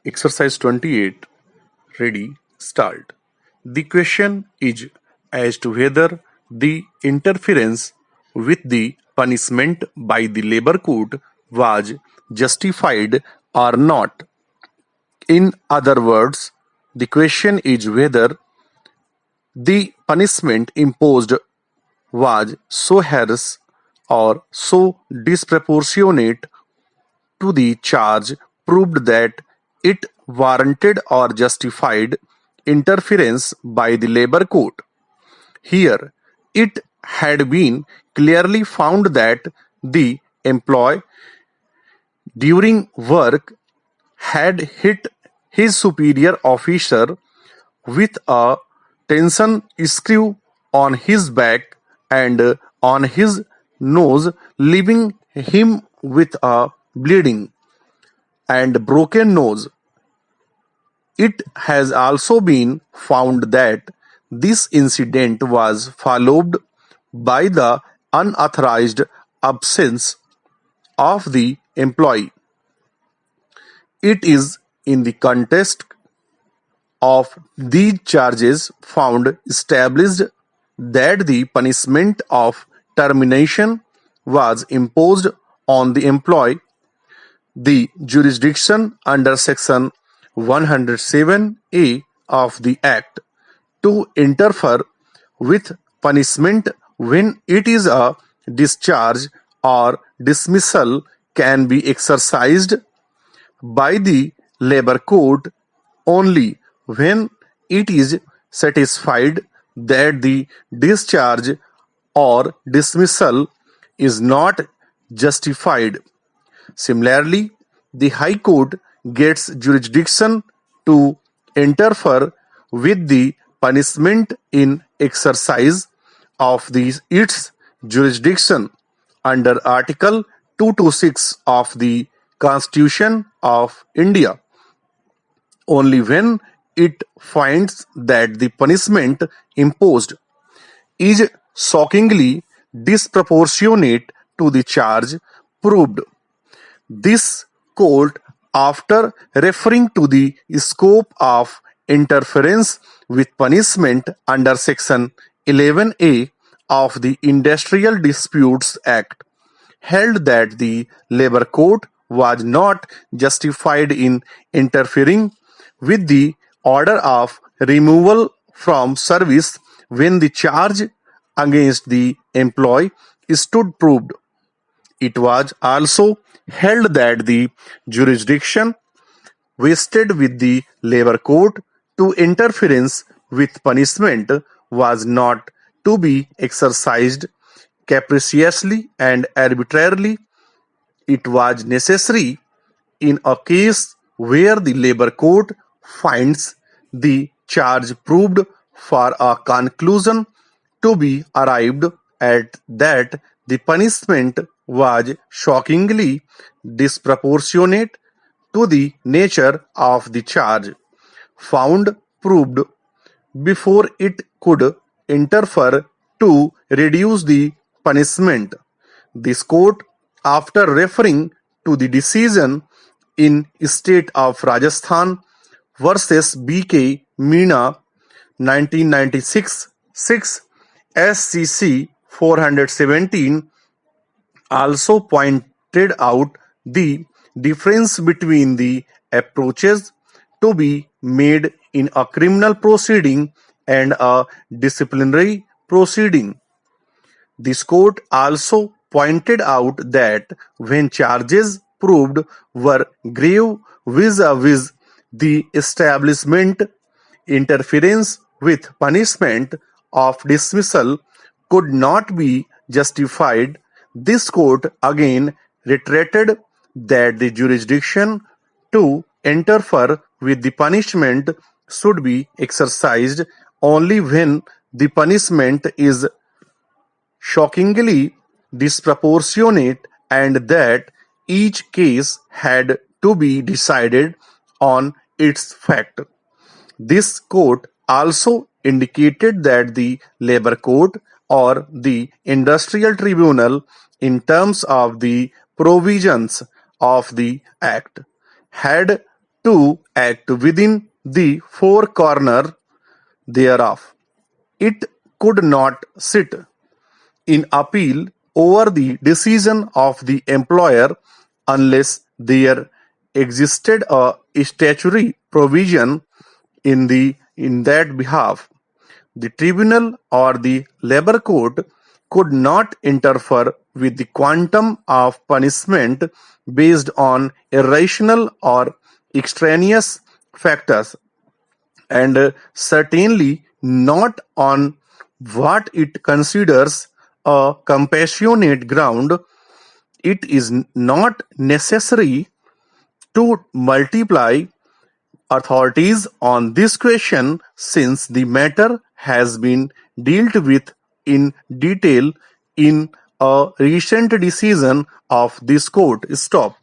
Exercise 28. Ready, start. The question is as to whether the interference with the punishment by the labor court was justified or not. In other words, the question is whether the punishment imposed was so harsh or so disproportionate to the charge proved that it warranted or justified interference by the labor court. Here, it had been clearly found that the employee during work had hit his superior officer with a tension screw on his back and on his nose, leaving him with a bleeding and broken nose. It has also been found that this incident was followed by the unauthorized absence of the employee. It is in the context of these charges found established that the punishment of termination was imposed on the employee. The jurisdiction under Section 107A of the Act to interfere with punishment when it is a discharge or dismissal can be exercised by the labor court only when it is satisfied that the discharge or dismissal is not justified. Similarly, the High Court gets jurisdiction to interfere with the punishment in exercise of its jurisdiction under Article 226 of the Constitution of India only when it finds that the punishment imposed is shockingly disproportionate to the charge proved. This court, after referring to the scope of interference with punishment under Section 11A of the Industrial Disputes Act, held that the labor court was not justified in interfering with the order of removal from service when the charge against the employee stood proved. It was also held that the jurisdiction vested with the labor court to interference with punishment was not to be exercised capriciously and arbitrarily. It was necessary in a case where the labor court finds the charge proved for a conclusion to be arrived at that the punishment was shockingly disproportionate to the nature of the charge found proved before it could interfere to reduce the punishment. This court, after referring to the decision in State of Rajasthan versus B.K. Meena 1996 6 SCC 417, also pointed out the difference between the approaches to be made in a criminal proceeding and a disciplinary proceeding. This court also pointed out that when charges proved were grave vis-a-vis the establishment, interference with punishment of dismissal could not be justified. This court again reiterated that the jurisdiction to interfere with the punishment should be exercised only when the punishment is shockingly disproportionate and that each case had to be decided on its fact. This court also indicated that the labor court or the industrial tribunal, in terms of the provisions of the Act, had to act within the four corners thereof. It could not sit in appeal over the decision of the employer unless there existed a statutory provision in that behalf. The tribunal or the labor court could not interfere with the quantum of punishment based on irrational or extraneous factors, and certainly not on what it considers a compassionate ground. It is not necessary to multiply authorities on this question since the matter has been dealt with in detail in a recent decision of this court. Stop.